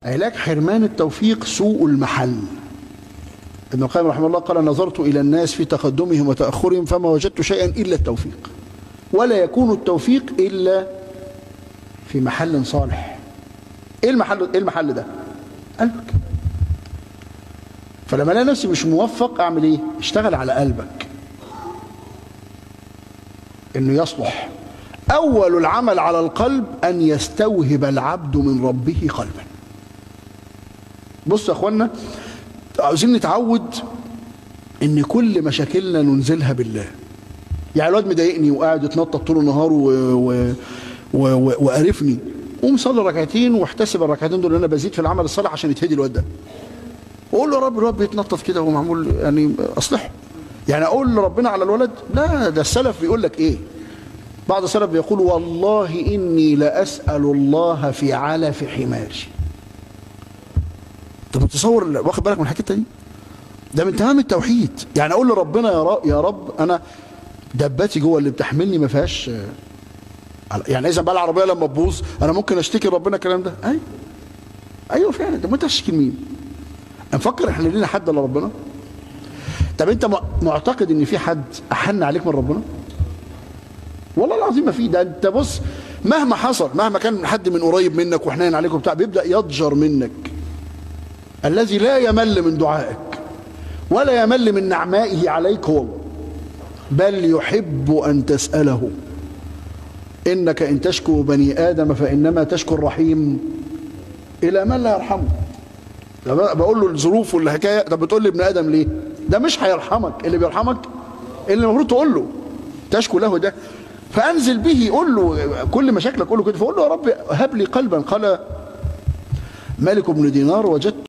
علاج حرمان التوفيق سوء المحل. ابن القيم رحمه الله قال: نظرت إلى الناس في تقدمهم وتأخرهم فما وجدت شيئا إلا التوفيق، ولا يكون التوفيق إلا في محل صالح. إيه المحل ده؟ قلبك. فلما الاقي نفسي مش موفق أعمل إيه؟ اشتغل على قلبك إنه يصلح. أول العمل على القلب أن يستوهب العبد من ربه قلبا. بصوا يا أخوانا، عاوزين نتعود إن كل مشاكلنا ننزلها بالله. يعني الواد مضايقني وقاعد يتنطط طول النهار وقرفني، قوم صلي ركعتين واحتسب الركعتين دول انا بزيد في العمل الصالح عشان يتهدي الواد ده. واقول له: الرب يتنطط كده وهو معمول، يعني اصلحه. يعني اقول لربنا على الولد؟ لا، ده السلف بيقول لك ايه؟ بعض السلف بيقول: والله اني لاسال الله في علف حماري. انت متصور؟ واخد بالك من الحته دي؟ ده من تمام التوحيد. يعني اقول لربنا: يا رب انا دباتي جوه اللي بتحملني ما فيهاش، يعني اذا بقى العربيه لما تبوظ انا ممكن اشتكي لربنا الكلام ده؟ ايوه فعلا. طب انت هتشتكي لمين؟ نفكر احنا لينا حد الا ربنا؟ طب انت معتقد ان في حد احن عليك من ربنا؟ والله العظيم ما في. ده انت بص، مهما حصل، مهما كان حد من قريب منك وحنين عليك وبتاع، بيبدا يضجر منك. الذي لا يمل من دعائك ولا يمل من نعمائه عليك هو الله، بل يحب ان تساله. إنك إن تشكو بني آدم فإنما تشكو الرحيم إلى من لا يرحمه. بقول له الظروف والحكاية، طب بتقول لي ابن آدم ليه؟ ده مش هيرحمك. اللي بيرحمك اللي المفروض تقول له تشكو له ده. فأنزل به، قول له كل مشاكلك، قول له كده. فقول له: يا رب هب لي قلبا. قال مالك بن دينار: وجدت